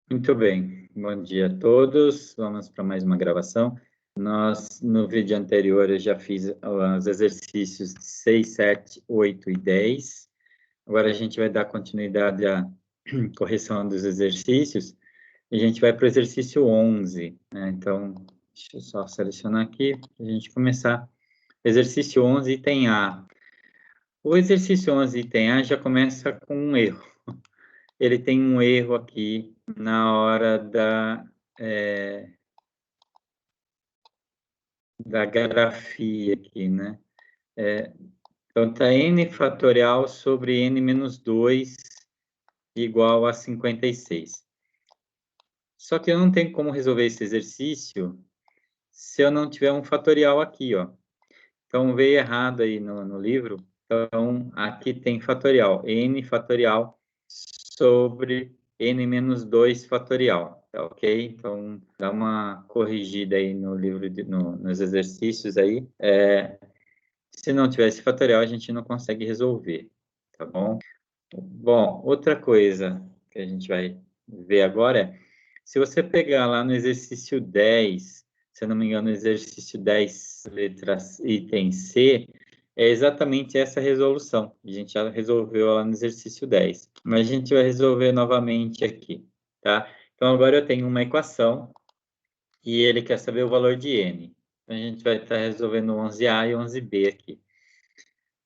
Muito bem, bom dia a todos. Vamos para mais uma gravação. No vídeo anterior, eu já fiz os exercícios 6, 7, 8 e 10. Agora a gente vai dar continuidade à correção dos exercícios. E a gente vai para o exercício 11, né? Então, deixa eu só selecionar aqui para a gente começar. Exercício 11, item A. O exercício 11, item A, já começa com um erro. Ele tem um erro aqui na hora da grafia aqui, né? Então, está n fatorial sobre n menos 2 igual a 56. Só que eu não tenho como resolver esse exercício se eu não tiver um fatorial aqui, ó. Então, veio errado aí no livro. Então, aqui tem fatorial, n fatorial sobre n menos 2 fatorial, tá ok? Então, dá uma corrigida aí no livro, nos exercícios aí. Se não tivesse fatorial, a gente não consegue resolver, tá bom? Bom, outra coisa que a gente vai ver agora é, se você pegar lá no exercício 10, se eu não me engano, no exercício 10, letras item C, é exatamente essa resolução. A gente já resolveu lá no exercício 10, mas a gente vai resolver novamente aqui, tá? Então, agora eu tenho uma equação e ele quer saber o valor de n. Então, a gente vai estar resolvendo 11A e 11B aqui.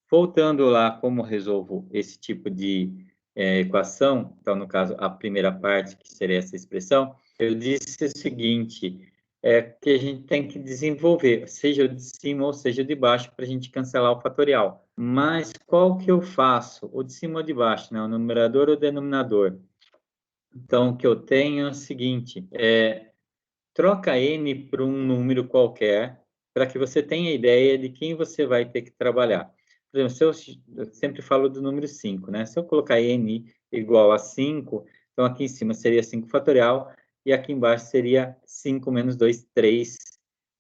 Voltando lá, como resolvo esse tipo de equação, então, no caso, a primeira parte, que seria essa expressão, eu disse o seguinte, que a gente tem que desenvolver, seja o de cima ou seja o de baixo, para a gente cancelar o fatorial. Mas qual que eu faço? O de cima ou de baixo, né? O numerador ou o denominador? Então, o que eu tenho é o seguinte, troca n por um número qualquer, para que você tenha ideia de quem você vai ter que trabalhar. Por exemplo, eu sempre falo do número 5, né? Se eu colocar n igual a 5, então aqui em cima seria 5 fatorial, e aqui embaixo seria 5 menos 2, 3.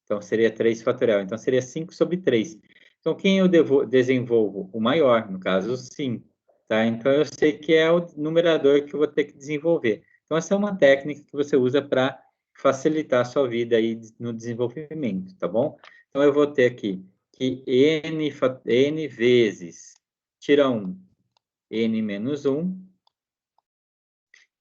Então, seria 3 fatorial. Então, seria 5 sobre 3. Então, quem eu desenvolvo? O maior, no caso, o 5. Tá? Então, eu sei que é o numerador que eu vou ter que desenvolver. Então, essa é uma técnica que você usa para facilitar a sua vida aí no desenvolvimento, tá bom? Então, eu vou ter aqui que n vezes, tira 1, n menos 1,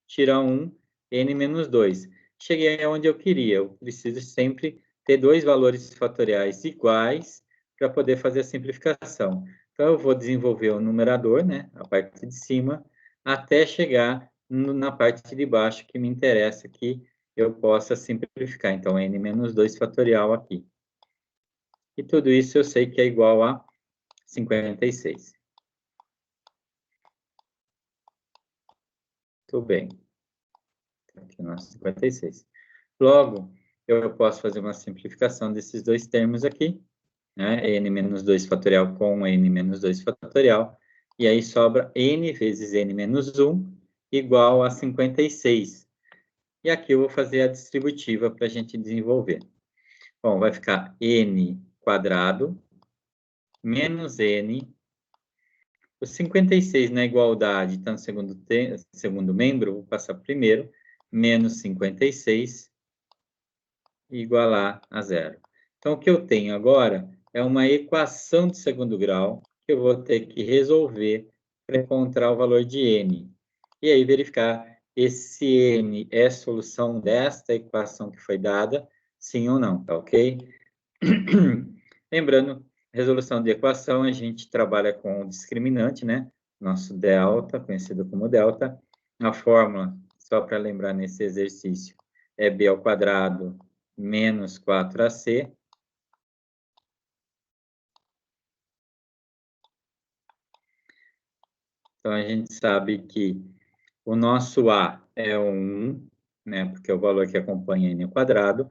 tira 1, n menos 2. Cheguei aonde eu queria, eu preciso sempre ter dois valores fatoriais iguais para poder fazer a simplificação. Então, eu vou desenvolver o numerador, né, a parte de cima, até chegar na parte de baixo, que me interessa, que eu possa simplificar. Então, n menos 2 fatorial aqui. E tudo isso eu sei que é igual a 56. Muito bem. Aqui nós 56. Logo, eu posso fazer uma simplificação desses dois termos aqui, né? n menos 2 fatorial com n menos 2 fatorial, e aí sobra n vezes n menos 1 igual a 56. E aqui eu vou fazer a distributiva para a gente desenvolver. Bom, vai ficar n quadrado menos n. O 56 na igualdade está no segundo membro, vou passar primeiro, menos 56 igualar a zero. Então, o que eu tenho agora é uma equação de segundo grau que eu vou ter que resolver para encontrar o valor de n. E aí verificar se n é solução desta equação que foi dada, sim ou não, tá ok? Lembrando, resolução de equação, a gente trabalha com o discriminante, né? Nosso delta, conhecido como delta. A fórmula, só para lembrar nesse exercício, é b ao quadrado menos 4ac. Então, a gente sabe que o nosso a é 1, né? Porque é o valor que acompanha n ao quadrado.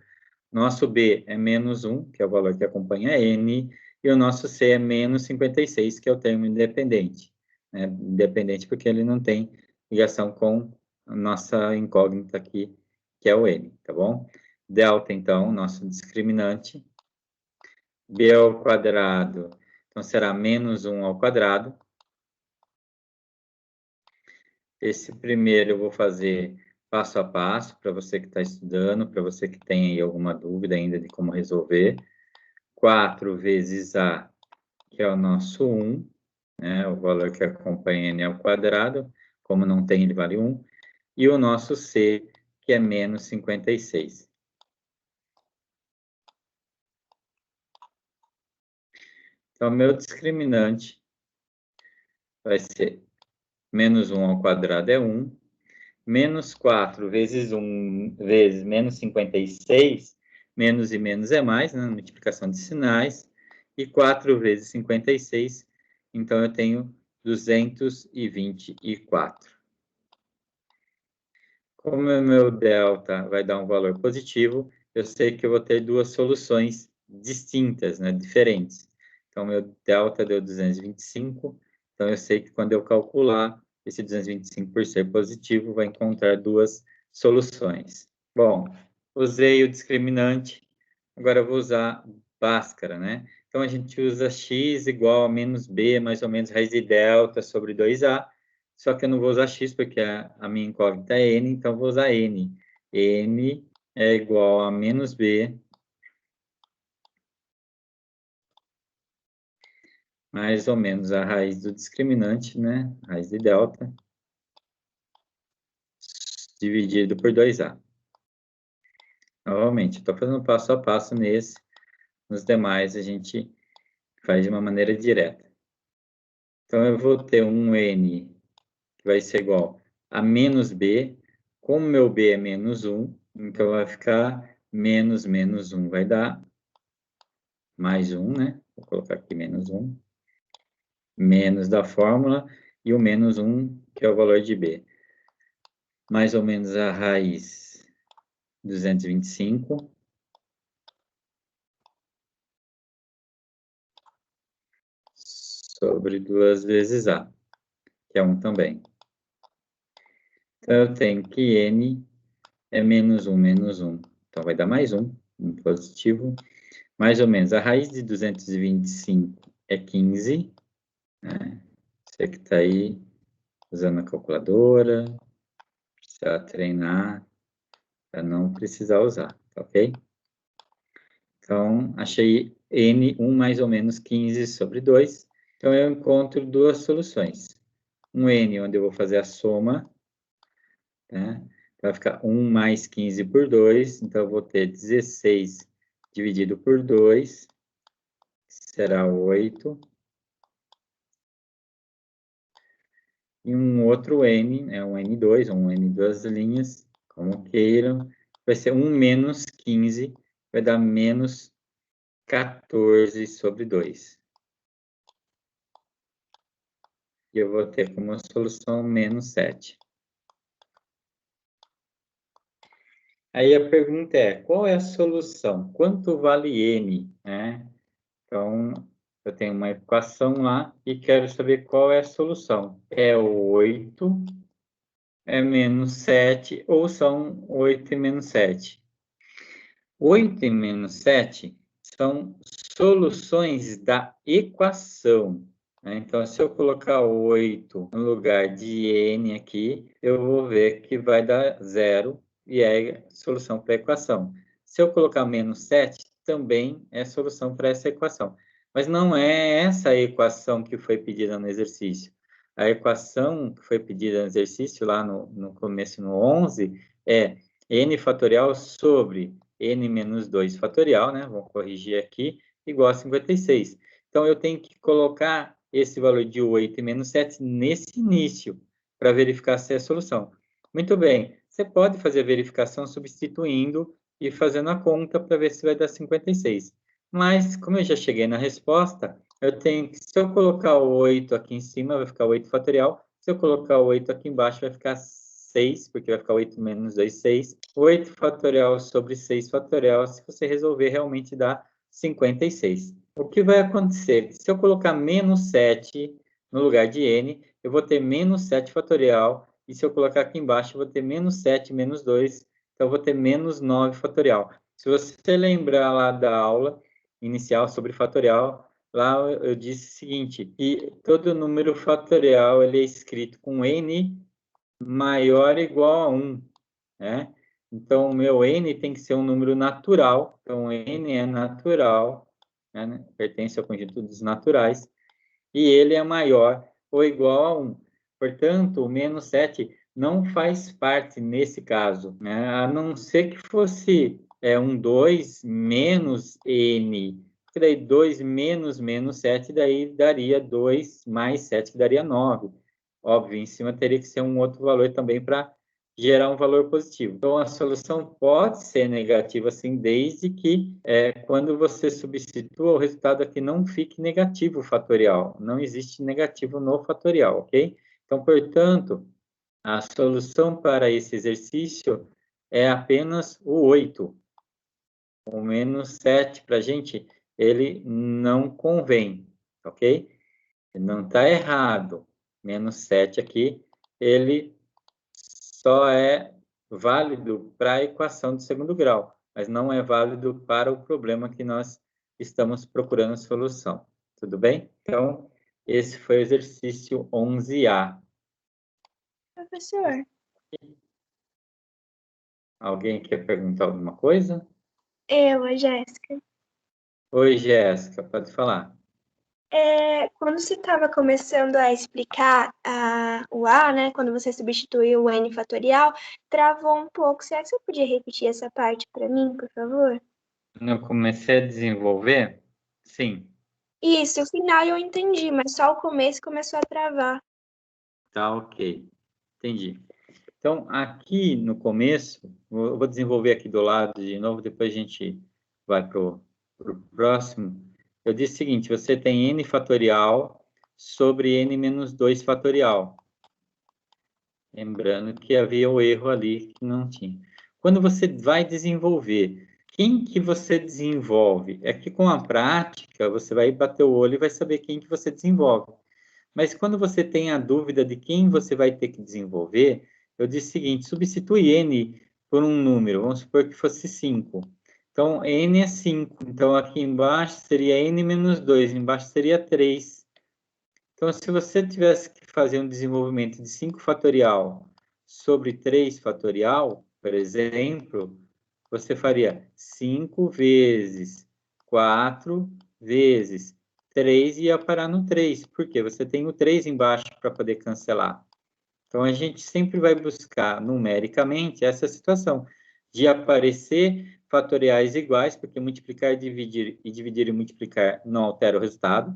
Nosso b é menos 1, que é o valor que acompanha n. E o nosso c é menos 56, que é o termo independente. Né? Independente porque ele não tem ligação com a nossa incógnita aqui, que é o n, tá bom? Delta, então, nosso discriminante. B ao quadrado, então será menos 1 ao quadrado. Esse primeiro eu vou fazer passo a passo, para você que está estudando, para você que tem aí alguma dúvida ainda de como resolver. 4 vezes A, que é o nosso 1, né? O valor que acompanha N ao quadrado, como não tem, ele vale 1. E o nosso C, que é menos 56. Então, meu discriminante vai ser menos 1 ao quadrado é 1, menos 4 vezes 1 vezes menos 56, menos e menos é mais, né? Multiplicação de sinais, e 4 vezes 56, então eu tenho 224. Como o meu delta vai dar um valor positivo, eu sei que eu vou ter duas soluções distintas, né, diferentes. Então, meu delta deu 225, então eu sei que quando eu calcular esse 225 por ser positivo, vai encontrar duas soluções. Bom, usei o discriminante, agora eu vou usar Bhaskara, né? Então, a gente usa x igual a menos b, mais ou menos, raiz de delta sobre 2a, só que eu não vou usar x porque a minha incógnita é n, então vou usar n. n é igual a menos b mais ou menos a raiz do discriminante, né? Raiz de delta, dividido por 2a. Novamente, estou fazendo passo a passo nesse, nos demais a gente faz de uma maneira direta. Então, eu vou ter um n que vai ser igual a menos b, como meu b é menos 1, então vai ficar menos 1 vai dar mais 1, né? Vou colocar aqui menos 1, menos da fórmula, e o menos 1, que é o valor de b. Mais ou menos a raiz 225 sobre 2 vezes a, que é 1 também. Então, eu tenho que n é menos 1, menos 1. Então, vai dar mais 1 positivo. Mais ou menos, a raiz de 225 é 15. Né? Você que está aí usando a calculadora, precisa treinar para não precisar usar, tá ok? Então, achei n, 1 mais ou menos 15 sobre 2. Então, eu encontro duas soluções. Um n, onde eu vou fazer a soma, né? Vai ficar 1 mais 15 por 2, então eu vou ter 16 dividido por 2, será 8. E um outro n, né, um n2, ou um n duas linhas, como queiram, vai ser 1 menos 15, vai dar menos 14 sobre 2. E eu vou ter como solução menos 7. Aí a pergunta é, qual é a solução? Quanto vale n? Né? Então, eu tenho uma equação lá e quero saber qual é a solução. É 8, é menos 7, ou são 8 e menos 7? 8 e menos 7 são soluções da equação. Né? Então, se eu colocar 8 no lugar de n aqui, eu vou ver que vai dar 0 e é solução para a equação. Se eu colocar menos 7, também é solução para essa equação. Mas não é essa a equação que foi pedida no exercício. A equação que foi pedida no exercício, lá no começo, no 11, é n fatorial sobre n menos 2 fatorial, né? Vamos corrigir aqui, igual a 56. Então, eu tenho que colocar esse valor de 8 e menos 7 nesse início, para verificar se é a solução. Muito bem, você pode fazer a verificação substituindo e fazendo a conta para ver se vai dar 56. Mas, como eu já cheguei na resposta, eu tenho que, se eu colocar o 8 aqui em cima, vai ficar 8 fatorial. Se eu colocar o 8 aqui embaixo, vai ficar 6, porque vai ficar 8 menos 2, 6. 8 fatorial sobre 6 fatorial, se você resolver, realmente dá 56. O que vai acontecer? Se eu colocar menos 7 no lugar de n, eu vou ter menos 7 fatorial, e se eu colocar aqui embaixo, eu vou ter menos 7 menos 2, então eu vou ter menos 9 fatorial. Se você lembrar lá da aula inicial sobre fatorial, lá eu disse o seguinte, que todo número fatorial ele é escrito com n maior ou igual a 1. né? Então, o meu n tem que ser um número natural. Então, n é natural, né? Pertence ao conjunto dos naturais. E ele é maior ou igual a 1. Portanto, o menos 7 não faz parte nesse caso, né? A não ser que fosse um 2 menos n. Que daí 2 menos 7, daí daria 2 mais 7, que daria 9. Óbvio, em cima teria que ser um outro valor também para gerar um valor positivo. Então, a solução pode ser negativa, sim, desde que quando você substitua, o resultado aqui não fique negativo o fatorial. Não existe negativo no fatorial, ok? Então, portanto, a solução para esse exercício é apenas o 8. O menos 7, para a gente, ele não convém, ok? Não está errado. Menos 7 aqui, ele só é válido para a equação de segundo grau, mas não é válido para o problema que nós estamos procurando solução. Tudo bem? Então, esse foi o exercício 11A. Professor. Alguém quer perguntar alguma coisa? Eu, a Jéssica. Oi, Jéssica, pode falar. Quando você estava começando a explicar o A, né, quando você substituiu o N fatorial, travou um pouco. Será que você podia repetir essa parte para mim, por favor? Quando eu comecei a desenvolver, sim, Isso, o final eu entendi, mas só o começo começou a travar. tá ok. Entendi. Então, aqui no começo, eu vou desenvolver aqui do lado de novo, depois a gente vai para o próximo. Eu disse o seguinte, você tem n fatorial sobre n menos 2 fatorial. Lembrando que havia o erro ali que não tinha. Quando você vai desenvolver, quem que você desenvolve? É que com a prática, você vai bater o olho e vai saber quem que você desenvolve. Mas quando você tem a dúvida de quem você vai ter que desenvolver, eu disse o seguinte, substitui n por um número, vamos supor que fosse 5. Então, n é 5. Então, aqui embaixo seria n menos 2, embaixo seria 3. Então, se você tivesse que fazer um desenvolvimento de 5 fatorial sobre 3 fatorial, por exemplo, você faria 5 vezes 4 vezes 3 e ia parar no 3, porque você tem o 3 embaixo para poder cancelar. Então, a gente sempre vai buscar numericamente essa situação de aparecer fatoriais iguais, porque multiplicar e dividir e multiplicar não altera o resultado.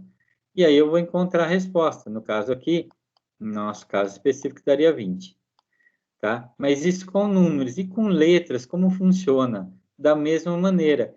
E aí eu vou encontrar a resposta. No caso aqui, no nosso caso específico, daria 20. Tá? Mas isso com números e com letras, como funciona? Da mesma maneira.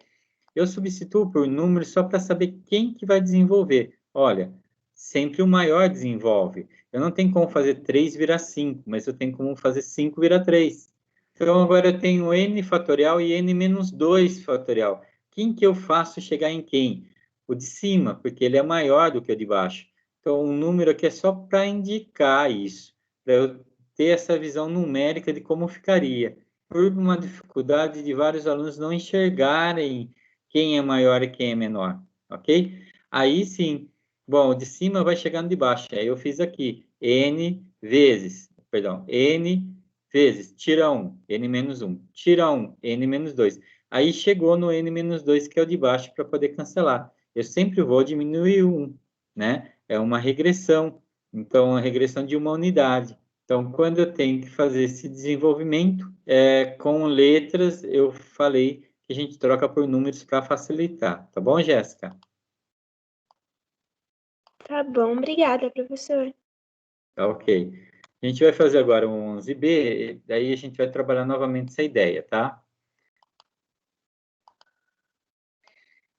Eu substituo por números só para saber quem que vai desenvolver. Olha, sempre o maior desenvolve. Eu não tenho como fazer 3 virar 5, mas eu tenho como fazer 5 virar 3. Então, agora eu tenho n fatorial e n menos 2 fatorial. Quem que eu faço chegar em quem? O de cima, porque ele é maior do que o de baixo. Então, o número aqui é só para indicar isso, para eu ter essa visão numérica de como ficaria. Por uma dificuldade de vários alunos não enxergarem quem é maior e quem é menor, ok? Aí sim, bom, de cima vai chegando de baixo. Aí eu fiz aqui, n vezes, tira 1, n menos 1, tira 1, n menos 2. Aí chegou no n menos 2, que é o de baixo, para poder cancelar. Eu sempre vou diminuir 1, né? É uma regressão, então, a regressão de uma unidade. Então, quando eu tenho que fazer esse desenvolvimento, com letras, eu falei que a gente troca por números para facilitar. Tá bom, Jéssica? Tá bom, obrigada, professor. Tá ok. A gente vai fazer agora um 11B, daí a gente vai trabalhar novamente essa ideia, tá?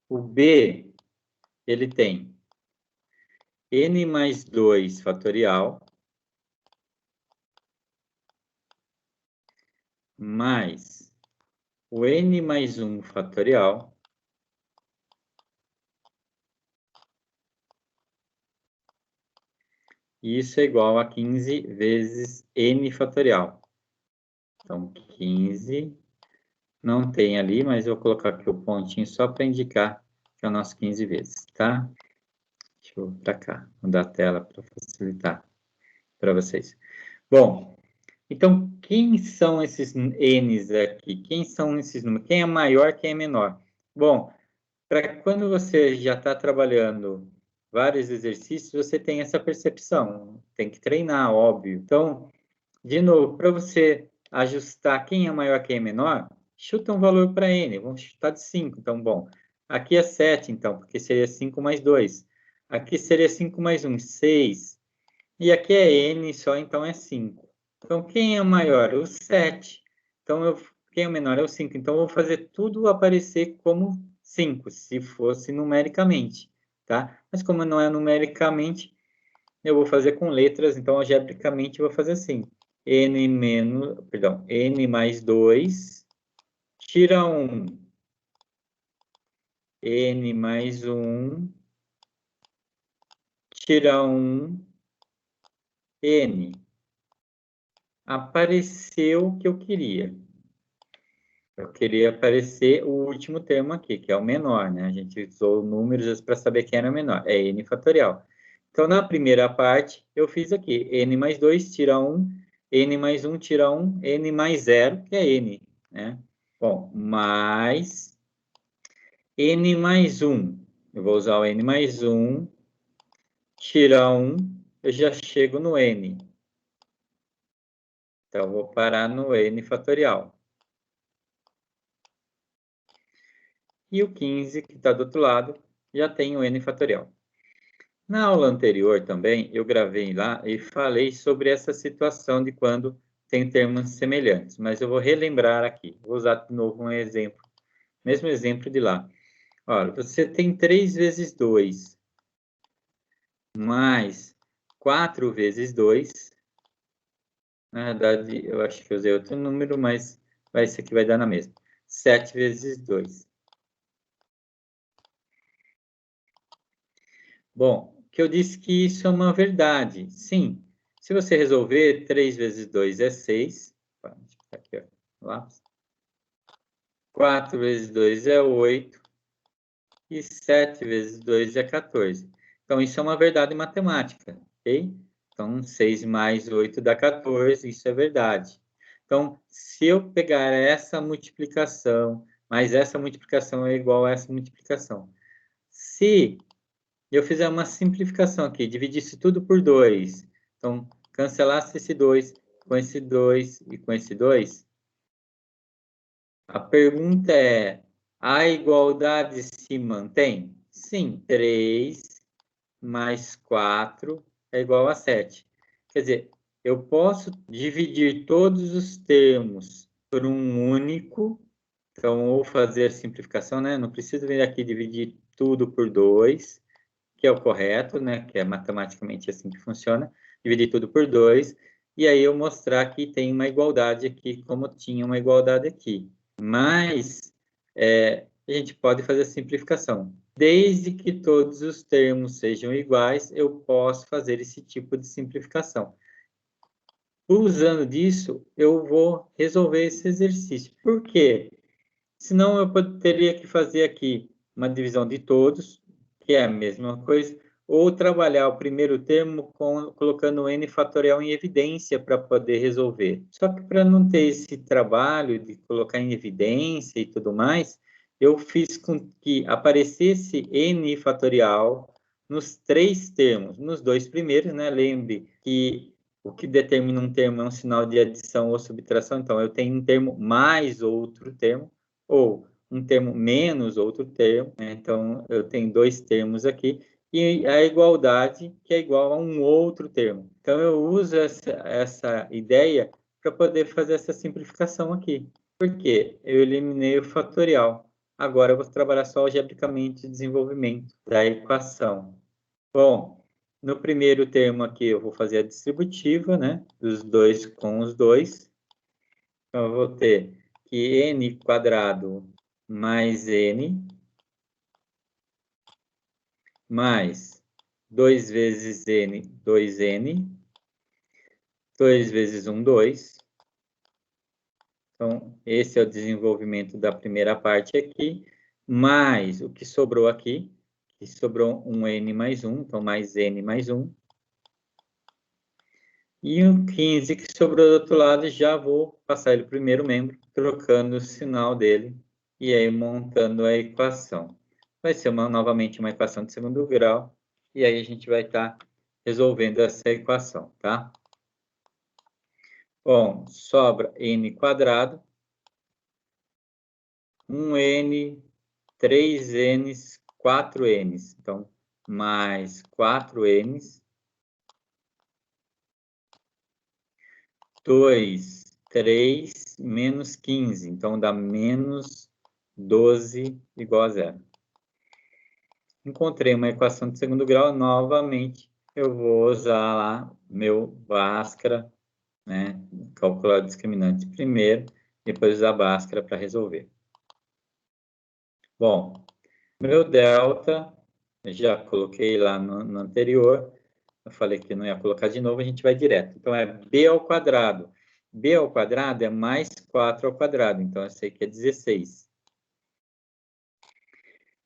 O B, ele tem n mais 2 fatorial mais o n mais 1 fatorial e isso é igual a 15 vezes n fatorial. Então, 15 não tem ali, mas eu vou colocar aqui o pontinho só para indicar que é o nosso 15 vezes, tá? Deixa eu para cá, mudar a tela para facilitar para vocês. Bom, então, quem são esses n's aqui? Quem são esses números? Quem é maior, quem é menor? Bom, para quando você já está trabalhando vários exercícios, você tem essa percepção. Tem que treinar, óbvio. Então, de novo, para você ajustar quem é maior, quem é menor, chuta um valor para n. Vamos chutar de 5. Então, bom, aqui é 7, então, porque seria 5 mais 2. Aqui seria 5 mais 1, 6. E aqui é n só, então é 5. Então, quem é maior? O 7. Então, quem é menor é o 5. Então, eu vou fazer tudo aparecer como 5, se fosse numericamente, tá? Mas como não é numericamente, eu vou fazer com letras, então, algebricamente, eu vou fazer assim. N mais 2, tira 1. N mais 1, tira 1, N. Apareceu o que eu queria. Eu queria aparecer o último termo aqui, que é o menor, né? A gente usou números para saber quem era o menor. É n fatorial. Então, na primeira parte, eu fiz aqui. N mais 2 tira 1, n mais 1 tira 1, n mais 0, que é n, né? Bom, mais n mais 1. Eu vou usar o n mais 1, tira 1, eu já chego no n. Então, eu vou parar no n fatorial. E o 15, que está do outro lado, já tem o n fatorial. Na aula anterior também, eu gravei lá e falei sobre essa situação de quando tem termos semelhantes, mas eu vou relembrar aqui. Vou usar de novo um exemplo, mesmo exemplo de lá. Olha, você tem 3 vezes 2, mais 4 vezes 2. Na verdade, eu acho que eu usei outro número, mas esse aqui vai dar na mesma. 7 vezes 2. Bom, que eu disse que isso é uma verdade. Sim, se você resolver, 3 vezes 2 é 6. Aqui, ó, lápis. 4 vezes 2 é 8. E 7 vezes 2 é 14. Então, isso é uma verdade matemática, ok? Então, 6 mais 8 dá 14, isso é verdade. Então, se eu pegar essa multiplicação, mas essa multiplicação é igual a essa multiplicação. Se eu fizer uma simplificação aqui, dividisse tudo por 2, então, cancelasse esse 2 com esse 2 e com esse 2, a pergunta é, a igualdade se mantém? Sim, 3 mais 4 é igual a 7. Quer dizer, eu posso dividir todos os termos por um único, então, ou fazer simplificação, né? Não preciso vir aqui dividir tudo por 2, que é o correto, né? Que é matematicamente assim que funciona. Dividir tudo por 2, e aí eu mostrar que tem uma igualdade aqui, como tinha uma igualdade aqui. Mas a gente pode fazer a simplificação. Desde que todos os termos sejam iguais, eu posso fazer esse tipo de simplificação. Usando disso, eu vou resolver esse exercício. Por quê? Senão eu teria que fazer aqui uma divisão de todos, que é a mesma coisa, ou trabalhar o primeiro termo colocando o n fatorial em evidência para poder resolver. Só que para não ter esse trabalho de colocar em evidência e tudo mais, eu fiz com que aparecesse n fatorial nos 3 termos. Nos 2 primeiros, né? Lembre que o que determina um termo é um sinal de adição ou subtração. Então, eu tenho um termo mais outro termo, ou um termo menos outro termo, né? Então, eu tenho 2 termos aqui, e a igualdade, que é igual a um outro termo. Então, eu uso essa ideia para poder fazer essa simplificação aqui. Por quê? Eu eliminei o fatorial. Agora, eu vou trabalhar só algebricamente o desenvolvimento da equação. Bom, no primeiro termo aqui, eu vou fazer a distributiva, né? Dos 2 com os 2. Então, eu vou ter que n quadrado mais n mais 2 vezes n, 2n, 2 vezes 1, 2. Então, esse é o desenvolvimento da primeira parte aqui, mais o que sobrou aqui, que sobrou um n mais 1, então mais n mais 1. E o 15 que sobrou do outro lado, já vou passar ele para o primeiro membro, trocando o sinal dele, e aí montando a equação. Vai ser novamente uma equação de segundo grau, e aí a gente vai estar resolvendo essa equação, tá? Bom, sobra n quadrado, 1n, 3n's, 4n's. Então, mais 4n's, 2, 3, menos 15. Então, dá menos 12 igual a zero. Encontrei uma equação de segundo grau. Novamente, eu vou usar lá meu Bhaskara, né? Calcular discriminantes primeiro, depois usar Bhaskara para resolver. Bom, meu delta, eu já coloquei lá no anterior. Eu falei que não ia colocar de novo, a gente vai direto. Então, é b ao quadrado. B ao quadrado é mais 4 ao quadrado. Então, eu sei que é 16.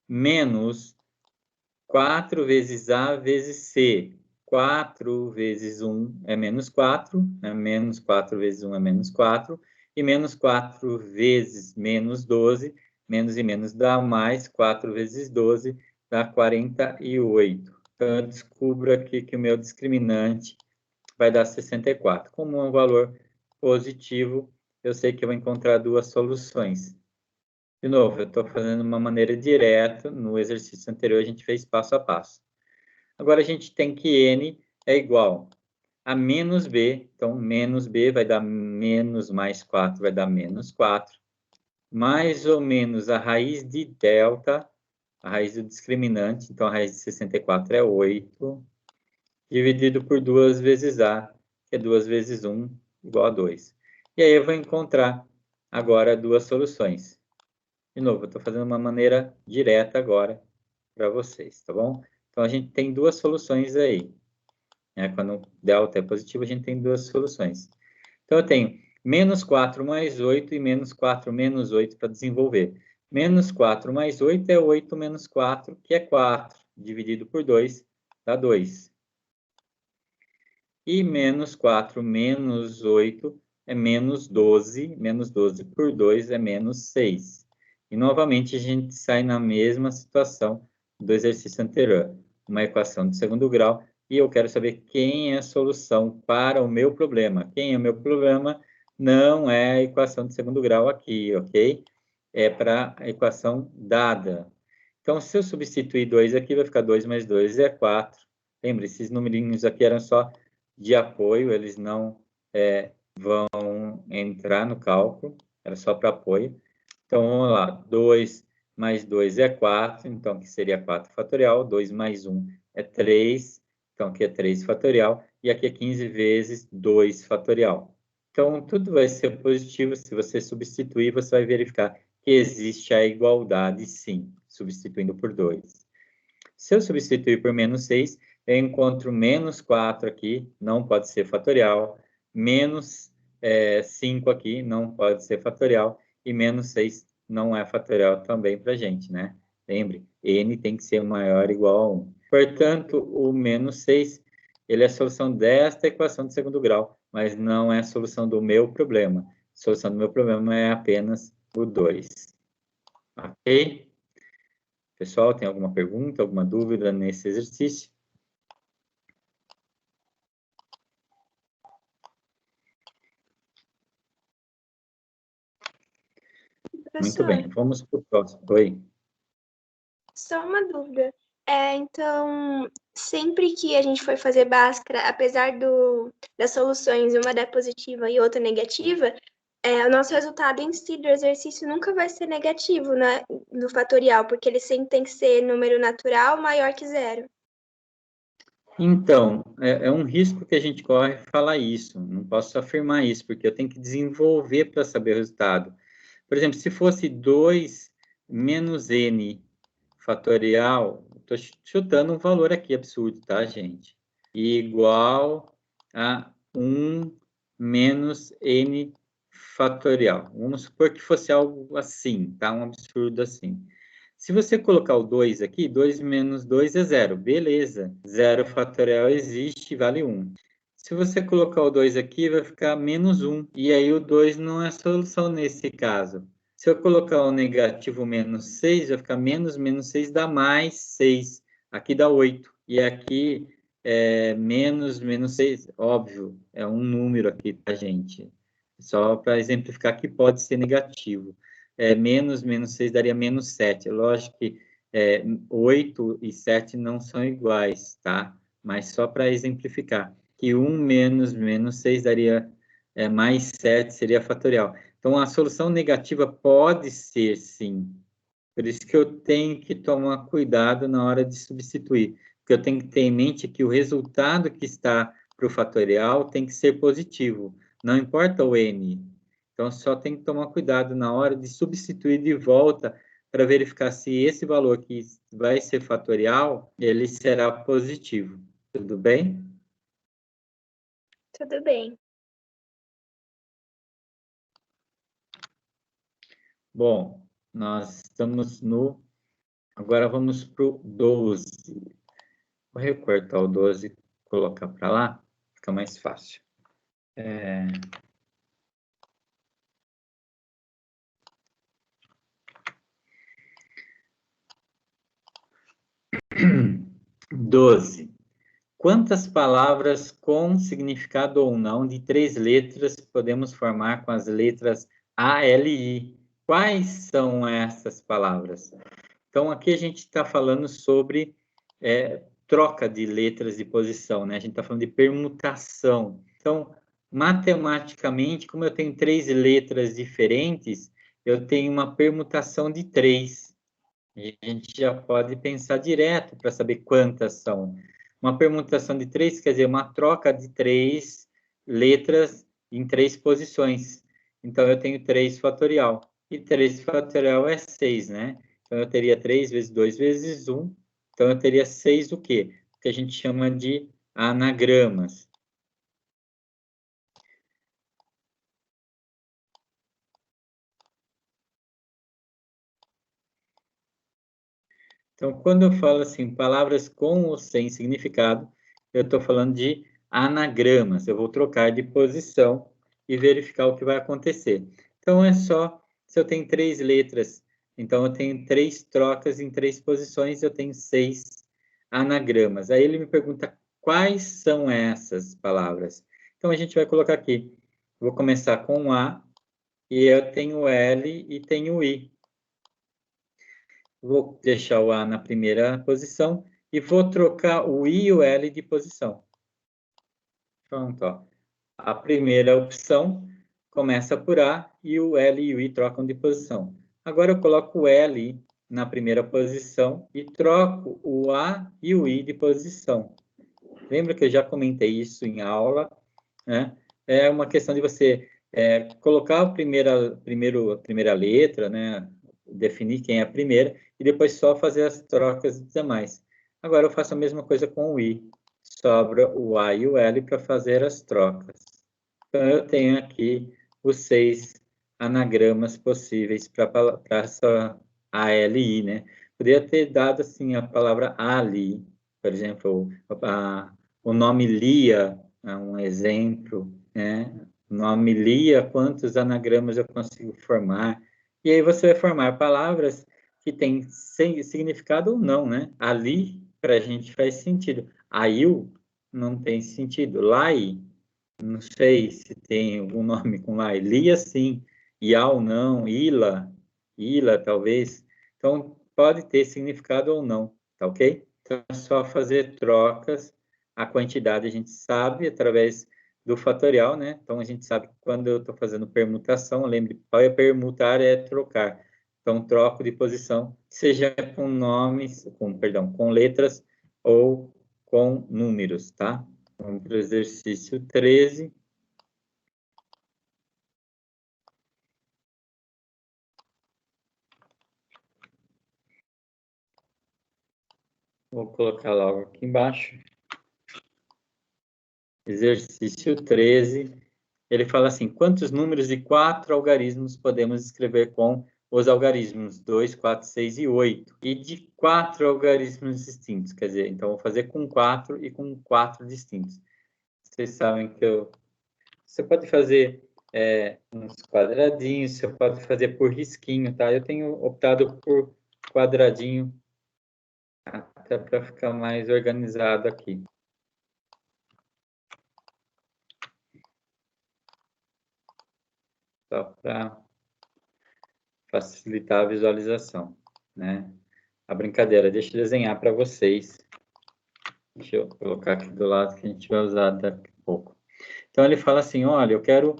Menos 4 vezes A vezes C. 4 vezes 1 é menos 4. Né? Menos 4 vezes 1 é menos 4. E menos 4 vezes menos 12. Menos e menos dá mais. 4 vezes 12 dá 48. Então, eu descubro aqui que o meu discriminante vai dar 64. Como é um valor positivo, eu sei que eu vou encontrar duas soluções. De novo, eu estou fazendo de uma maneira direta. No exercício anterior, a gente fez passo a passo. Agora, a gente tem que n é igual a menos b. Então, menos b vai dar menos mais 4, vai dar menos 4. Mais ou menos a raiz de delta, a raiz do discriminante. Então, a raiz de 64 é 8. Dividido por 2 vezes a, que é 2 vezes 1, igual a 2. E aí eu vou encontrar agora duas soluções. De novo, eu estou fazendo uma maneira direta agora para vocês, tá bom? Então, a gente tem duas soluções aí. Quando o delta é positivo, a gente tem duas soluções. Então, eu tenho menos 4 mais 8 e menos 4 menos 8 para desenvolver. Menos 4 mais 8 é 8 menos 4, que é 4. Dividido por 2, dá 2. E menos 4 menos 8 é menos 12. Menos 12 por 2 é menos 6. E, novamente, a gente sai na mesma situação do exercício anterior. Uma equação de segundo grau. E eu quero saber quem é a solução para o meu problema. Quem é o meu problema não é a equação de segundo grau aqui, ok? É para a equação dada. Então, se eu substituir 2 aqui, vai ficar 2 mais 2 é 4. Lembra, esses numerinhos aqui eram só de apoio, eles não vão entrar no cálculo, era só para apoio. Então, vamos lá, 2 mais 2 é 4, então que seria 4 fatorial, 2 mais 1 é 3, então aqui é 3 fatorial, e aqui é 15 vezes 2 fatorial. Então, tudo vai ser positivo, se você substituir, você vai verificar que existe a igualdade, sim, substituindo por 2. Se eu substituir por menos 6, eu encontro menos 4 aqui, não pode ser fatorial, menos 5 aqui, não pode ser fatorial, e menos 6 não é fatorial também para a gente, né? Lembre, n tem que ser maior ou igual a 1. Portanto, o menos 6, ele é a solução desta equação de segundo grau, mas não é a solução do meu problema. A solução do meu problema é apenas o 2. Ok? Pessoal, tem alguma pergunta, alguma dúvida nesse exercício? Muito bem, vamos para o próximo. Oi. Só uma dúvida. Então, sempre que a gente for fazer Bhaskara, apesar das soluções, uma dar positiva e outra negativa, o nosso resultado em si do exercício nunca vai ser negativo, né, no fatorial, porque ele sempre tem que ser número natural maior que zero. Então, é um risco que a gente corre falar isso. Não posso afirmar isso, porque eu tenho que desenvolver para saber o resultado. Por exemplo, se fosse 2 menos n fatorial, estou chutando um valor aqui absurdo, tá, gente? Igual a 1 menos n fatorial. Vamos supor que fosse algo assim, tá? Um absurdo assim. Se você colocar o 2 aqui, 2 menos 2 é 0. Beleza. 0 fatorial existe, vale 1. Se você colocar o 2 aqui, vai ficar menos 1. E aí o 2 não é solução nesse caso. Se eu colocar o negativo menos 6, vai ficar menos 6 dá mais 6. Aqui dá 8. E aqui menos 6, óbvio, é um número aqui, tá, gente? Só para exemplificar que pode ser negativo. Menos 6 daria menos 7. Lógico que 8 e 7 não são iguais, tá? Mas só para exemplificar, que 1 menos 6 daria mais 7, seria fatorial. Então, a solução negativa pode ser, sim. Por isso que eu tenho que tomar cuidado na hora de substituir. Porque eu tenho que ter em mente que o resultado que está para o fatorial tem que ser positivo. Não importa o n. Então, só tem que tomar cuidado na hora de substituir de volta para verificar se esse valor que vai ser fatorial, ele será positivo. Tudo bem? Tudo bem. Bom, nós estamos no... Agora vamos para o 12. Vou recortar o 12 e colocar para lá, fica mais fácil. 12. Quantas palavras com significado ou não de 3 letras podemos formar com as letras A, L e I? Quais são essas palavras? Então, aqui a gente está falando sobre troca de letras de posição, né? A gente está falando de permutação. Então, matematicamente, como eu tenho 3 letras diferentes, eu tenho uma permutação de 3. E a gente já pode pensar direto para saber quantas são. Uma permutação de 3 quer dizer uma troca de 3 letras em 3 posições. Então, eu tenho 3 fatorial. E 3 fatorial é 6, né? Então, eu teria 3 vezes 2 vezes 1. Então, eu teria 6 o quê? O que a gente chama de anagramas. Então, quando eu falo assim, palavras com ou sem significado, eu estou falando de anagramas. Eu vou trocar de posição e verificar o que vai acontecer. Então, é só, se eu tenho 3 letras, então eu tenho 3 trocas em 3 posições, eu tenho 6 anagramas. Aí ele me pergunta quais são essas palavras. Então, a gente vai colocar aqui. Vou começar com A, e eu tenho L e tenho I. Vou deixar o A na primeira posição e vou trocar o I e o L de posição. Pronto, ó. A primeira opção começa por A e o L e o I trocam de posição. Agora eu coloco o L na primeira posição e troco o A e o I de posição. Lembra que eu já comentei isso em aula, né? É uma questão de você colocar a primeira letra, né? Definir quem é a primeira e depois só fazer as trocas demais. Agora eu faço a mesma coisa com o I. Sobra o A e o L para fazer as trocas. Então, eu tenho aqui os 6 anagramas possíveis para essa ALI, né? Poderia ter dado, assim, a palavra Ali, por exemplo, o nome Lia, é um exemplo, né? O nome Lia, quantos anagramas eu consigo formar? E aí você vai formar palavras que têm significado ou não, né? Ali, para a gente, faz sentido. Ail não tem sentido. Lai, não sei se tem algum nome com lá. Lia, sim. Ial, não. Ila, talvez. Então, pode ter significado ou não, tá ok? Então, é só fazer trocas. A quantidade a gente sabe através do fatorial, né? Então, a gente sabe que quando eu estou fazendo permutação, lembre, permutar é trocar. Então, troco de posição, seja com nomes, com letras ou com números, tá? Vamos para o exercício 13. Vou colocar logo aqui embaixo. Exercício 13. Ele fala assim, quantos números de 4 algarismos podemos escrever com os algarismos 2, 4, 6 e 8? E de 4 algarismos distintos, quer dizer, então vou fazer com 4 e com 4 distintos. vocês sabem que você pode fazer uns quadradinhos, você pode fazer por risquinho, tá? Eu tenho optado por quadradinho, até para ficar mais organizado aqui. Só para facilitar a visualização, né? A brincadeira, deixa eu desenhar para vocês. Deixa eu colocar aqui do lado que a gente vai usar daqui a pouco. Então, ele fala assim, olha, eu quero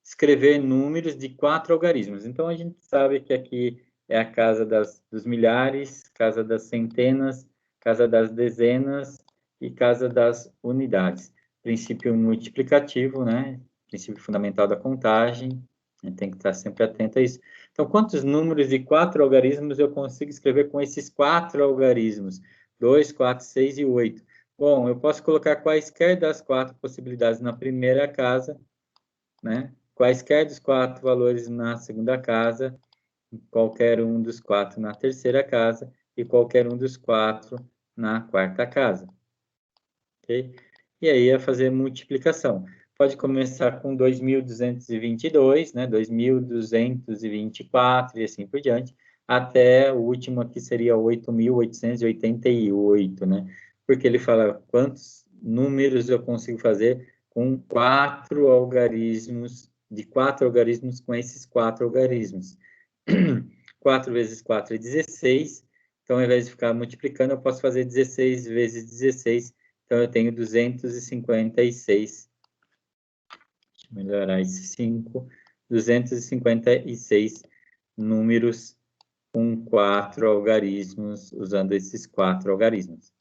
escrever números de 4 algarismos. Então, a gente sabe que aqui é a casa dos milhares, casa das centenas, casa das dezenas e casa das unidades. Princípio multiplicativo, né? Princípio fundamental da contagem. A gente tem que estar sempre atento a isso. Então, quantos números de 4 algarismos eu consigo escrever com esses 4 algarismos? 2, 4, 6 e 8. Bom, eu posso colocar quaisquer das 4 possibilidades na primeira casa, né? Quaisquer dos 4 valores na segunda casa, qualquer um dos 4 na terceira casa e qualquer um dos 4 na quarta casa. Ok? E aí é fazer multiplicação. Pode começar com 2.222, né? 2.224 e assim por diante, até o último aqui seria 8.888, né? Porque ele fala quantos números eu consigo fazer com 4 algarismos, de 4 algarismos com esses 4 algarismos. 4 vezes 4 é 16, então ao invés de ficar multiplicando, eu posso fazer 16 vezes 16, então eu tenho 256. Deixa eu melhorar esse 5. 256 números com 4 algarismos, usando esses 4 algarismos.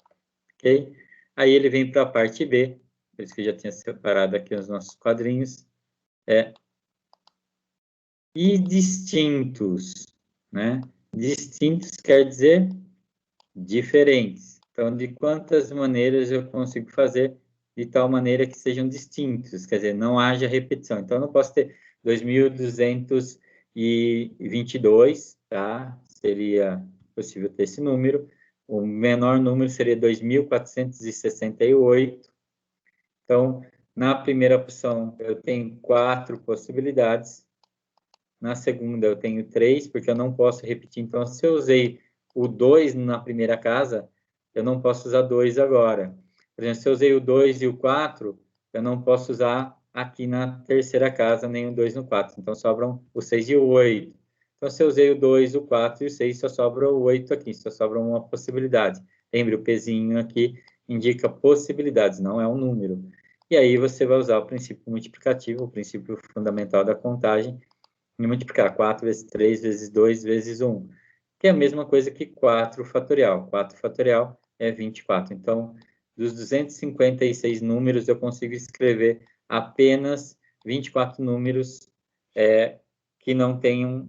Ok? Aí ele vem para a parte B, por isso que eu já tinha separado aqui os nossos quadrinhos. E distintos, né? Distintos quer dizer diferentes. Então, de quantas maneiras eu consigo fazer de tal maneira que sejam distintos, quer dizer, não haja repetição. Então, eu não posso ter 2.222, tá? Seria possível ter esse número. O menor número seria 2.468. Então, na primeira opção, eu tenho 4 possibilidades. Na segunda, eu tenho 3, porque eu não posso repetir. Então, se eu usei o 2 na primeira casa, eu não posso usar 2 agora. Por exemplo, se eu usei o 2 e o 4, eu não posso usar aqui na terceira casa, nem o 2 no 4. Então, sobram o 6 e o 8. Então, se eu usei o 2, o 4 e o 6, só sobra o 8 aqui, só sobra uma possibilidade. Lembre, o pezinho aqui indica possibilidades, não é um número. E aí, você vai usar o princípio multiplicativo, o princípio fundamental da contagem, e multiplicar 4 vezes 3 vezes 2 vezes 1, que é a mesma coisa que 4 fatorial. 4 fatorial é 24. Então, dos 256 números, eu consigo escrever apenas 24 números que não tenham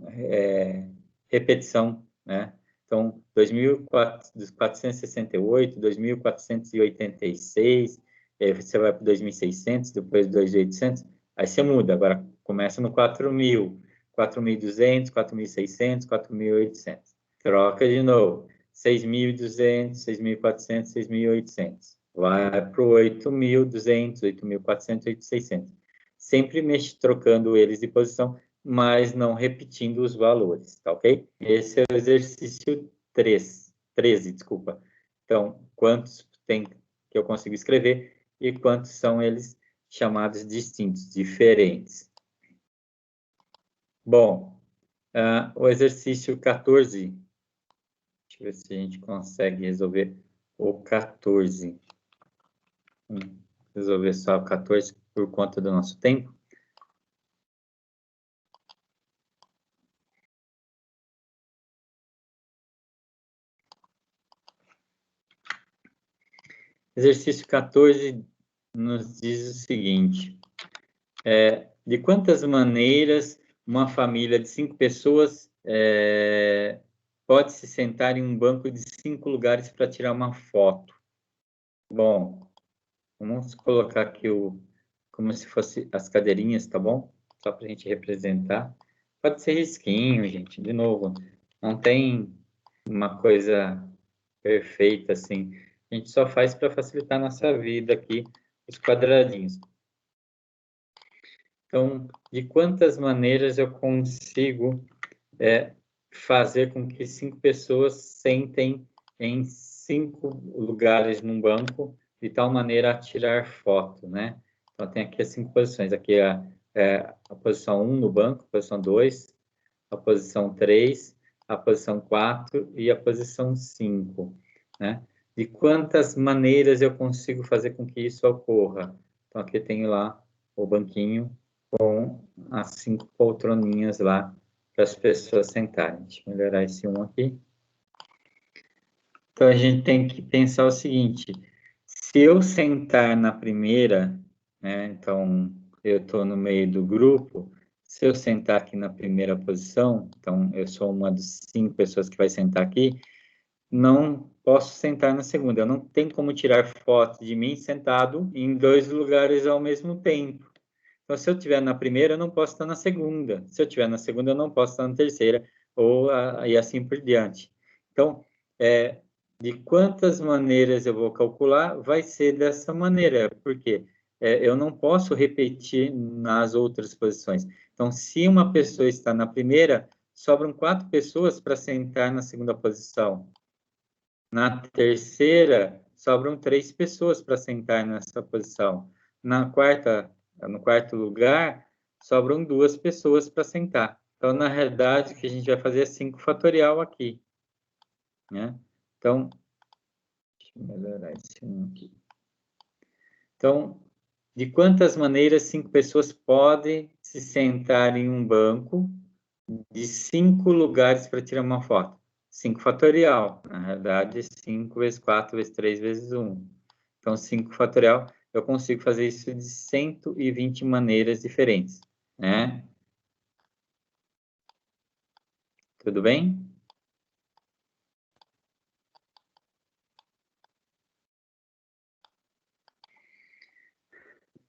repetição, né? Então, 2.468, 2.486, aí você vai para 2.600, depois 2.800, aí você muda. Agora, começa no 4.000. 4.200, 4.600, 4.800. Troca de novo. 6.200, 6.400, 6.800. Vai para o 8.200, 8.400, 8.600. Sempre trocando eles de posição, mas não repetindo os valores, tá ok? Esse é o exercício 13, desculpa. Então, quantos tem que eu consigo escrever e quantos são eles chamados distintos, diferentes. Bom, o exercício 14, deixa eu ver se a gente consegue resolver o 14. Resolver só o 14 por conta do nosso tempo. Exercício 14 nos diz o seguinte, de quantas maneiras uma família de 5 pessoas pode se sentar em um banco de 5 lugares para tirar uma foto? Bom, vamos colocar aqui como se fosse as cadeirinhas, tá bom? Só para a gente representar. Pode ser risquinho, gente, de novo. Não tem uma coisa perfeita assim. A gente só faz para facilitar a nossa vida aqui os quadradinhos. Então, de quantas maneiras eu consigo fazer com que 5 pessoas sentem em 5 lugares num banco, de tal maneira a tirar foto, né? Então, tem aqui as 5 posições. Aqui a posição 1 no banco, a posição 2, a posição 3, a posição 4 e a posição 5, né? De quantas maneiras eu consigo fazer com que isso ocorra? Então, aqui tem lá o banquinho com as 5 poltroninhas lá para as pessoas sentarem. Deixa eu melhorar esse 1 aqui. Então, a gente tem que pensar o seguinte, se eu sentar na primeira, né, então, eu estou no meio do grupo, se eu sentar aqui na primeira posição, então, eu sou uma das 5 pessoas que vai sentar aqui, não posso sentar na segunda, eu não tenho como tirar foto de mim sentado em 2 lugares ao mesmo tempo. Então, se eu estiver na primeira, eu não posso estar na segunda. Se eu estiver na segunda, eu não posso estar na terceira, e assim por diante. Então, de quantas maneiras eu vou calcular, vai ser dessa maneira, porque eu não posso repetir nas outras posições. Então, se uma pessoa está na primeira, sobram 4 pessoas para sentar na segunda posição. Na terceira, sobram 3 pessoas para sentar nessa posição. No quarto lugar, sobram 2 pessoas para sentar. Então, na realidade, o que a gente vai fazer é 5 fatorial aqui, né? Então, deixa eu melhorar esse 1 aqui. Então, de quantas maneiras 5 pessoas podem se sentar em um banco de 5 lugares para tirar uma foto? 5 fatorial, na realidade, 5 vezes 4 vezes 3 vezes 1. Então, 5 fatorial, eu consigo fazer isso de 120 maneiras diferentes, né? Tudo bem?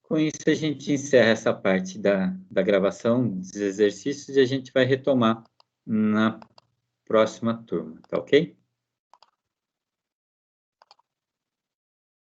Com isso, a gente encerra essa parte da gravação dos exercícios e a gente vai retomar na próxima turma, tá ok?